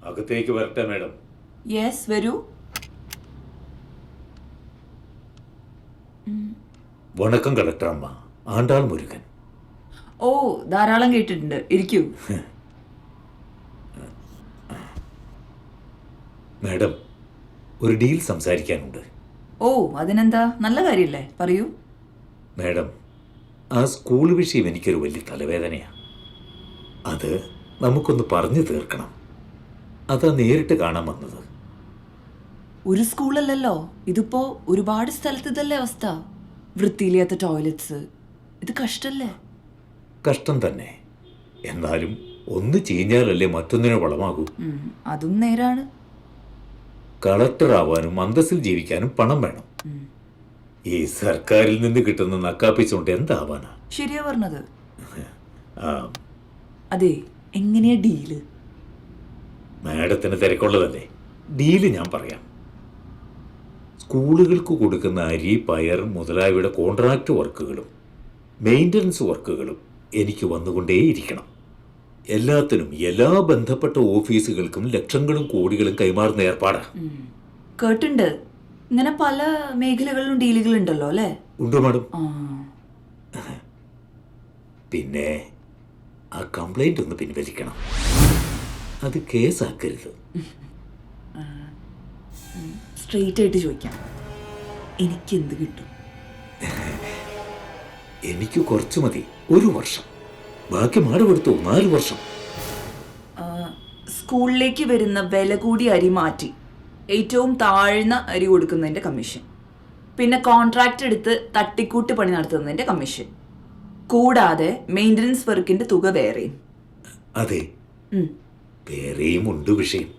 അകത്തേക്ക് വരട്ടെ madam? Yes, വരൂ. വണക്കം കളക്ടർ അമ്മ, ആണ്ടാൾ മുരുകൻ. ഓ, ധാരാളം കേട്ടിട്ടുണ്ട്. ഇരിക്കൂ. മാഡം, ഒരു ഡീൽ സംസാരിക്കാനുണ്ട്. ഓ, അതിനെന്താ, നല്ല കാര്യല്ലേ, പറയൂ. മാഡം, ആ സ്കൂൾ വിഷയം എനിക്കൊരു വലിയ തലവേദനയാണ്. അത് നമുക്കൊന്ന് പറഞ്ഞു തീർക്കണം. അതാ നേരിട്ട് കാണാൻ വന്നത്. ഒരു സ്കൂളല്ലല്ലോ ഇതിപ്പോ, ഒരുപാട് സ്ഥലത്ത് ഇതല്ലേ അവസ്ഥ. വൃത്തിയില്ലാത്ത ടോയ്ലറ്റ്സ്, ഇത് കഷ്ടല്ലേ? കഷ്ടം തന്നെ. എന്നാലും ഒന്ന് ചീഞ്ഞാലല്ലേ മറ്റൊന്നിനെ വളമാകൂ. അതും നേരാണ്. കളക്ടർ ആവാനും അന്തസ്സിൽ ജീവിക്കാനും പണം വേണം. ഈ സർക്കാരിൽ നിന്ന് കിട്ടുന്ന നക്കാപ്പിച്ചുകൊണ്ട് എന്താവാനാ? ശരിയാ പറഞ്ഞത്. ആ, അതെ, എങ്ങനെയാ ഡീല്? മാഡത്തിന് തിരക്കുള്ളതല്ലേ, ഡീല് ഞാൻ പറയാം. സ്കൂളുകൾക്ക് കൊടുക്കുന്ന അരി, പയർ മുതലായവയുടെ കോൺട്രാക്ട് വർക്കുകളും മെയിൻ്റനൻസ് വർക്കുകളും എനിക്ക് വന്നുകൊണ്ടേയിരിക്കണം. എല്ലാത്തിനും എല്ലാ ബന്ധപ്പെട്ട ഓഫീസുകൾക്കും ലക്ഷങ്ങളും കോടികളും കൈമാറുന്ന ഏർപ്പാടാണ്. കേട്ടുണ്ട്, ഇങ്ങനെ പല മേഖലകളിലും ഡീലുകളുണ്ടല്ലോ അല്ലേ? ഉണ്ട് മാഡം. ആ, പിന്നെ ആ കംപ്ലൈന്റ് ഒന്ന് പിൻവലിക്കണം. അത് കേസാക്കരുത്. സ്ട്രെയിറ്റ് ആയിട്ട് ചോദിക്കാം, എനിക്ക് എന്ത് കിട്ടും? എനിക്ക് കുറച്ച് മതി, 1 വർഷം. ബാക്കി മാടമെടുത്തു 4 വർഷം. സ്കൂളിലേക്ക് വരുന്ന വില കൂടിയ അരി മാറ്റി ഏറ്റവും താഴ്ന്ന അരി കൊടുക്കുന്നതിൻ്റെ കമ്മീഷൻ, പിന്നെ കോൺട്രാക്റ്റ് എടുത്ത് തട്ടിക്കൂട്ട് പണി നടത്തുന്നതിൻ്റെ കമ്മീഷൻ, കൂടാതെ മെയിൻ്റനൻസ് വർക്കിൻ്റെ തുക വേറെയും. അതെ, വേറെയും ഉണ്ട് വിഷയം.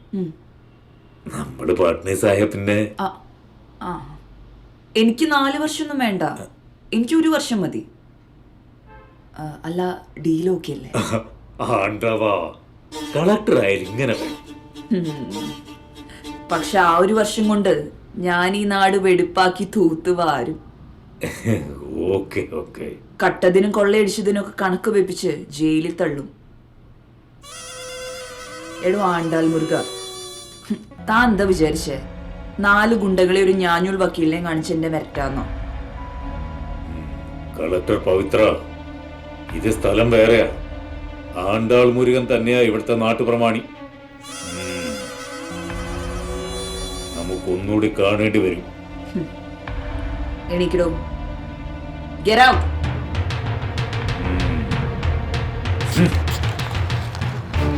നമ്മൾ പാർട്ട്നേഴ്സായ പിന്നെ ആ, എനിക്ക് 4 വർഷമൊന്നും വേണ്ട, എനിക്ക് 1 വർഷം മതി. അല്ല, ഡീൽ ഓക്കെ അല്ലേ? ആണ്ടവാ, കളക്ടർ ആയാലും ഇങ്ങനെ വേണം. പക്ഷെ ആ 1 വർഷം കൊണ്ട് ഞാൻ ഈ നാട് വെടുപ്പാക്കി തൂത്ത് വാരും. Okay okay. കട്ടതിനും കൊള്ളയടിച്ചതിനും ഒക്കെ കണക്ക് വെപ്പിച്ച് ജയിലിൽ തള്ളും. എടോ ആണ്ടാൽ മുരുക, താൻ എന്താ വിചാരിച്ചേ? 4 ഗുണ്ടകളെ ഒരു ഞാഞ്ഞൂൽ വക്കീലിനെ കാണിച്ച് എന്നെ വരട്ടാന്നോ? കളക്ടർ പവിത്ര, ഇത് സ്ഥലം വേറെയാ. ആണ്ടാൾ മുരുകൻ തന്നെയാ ഇവിടുത്തെ നാട്ടുപ്രമാണി. നമുക്കൊന്നുകൂടി കാണേണ്ടി വരും. എണീക്കടോ, ഗെറ്റ് ഔട്ട്.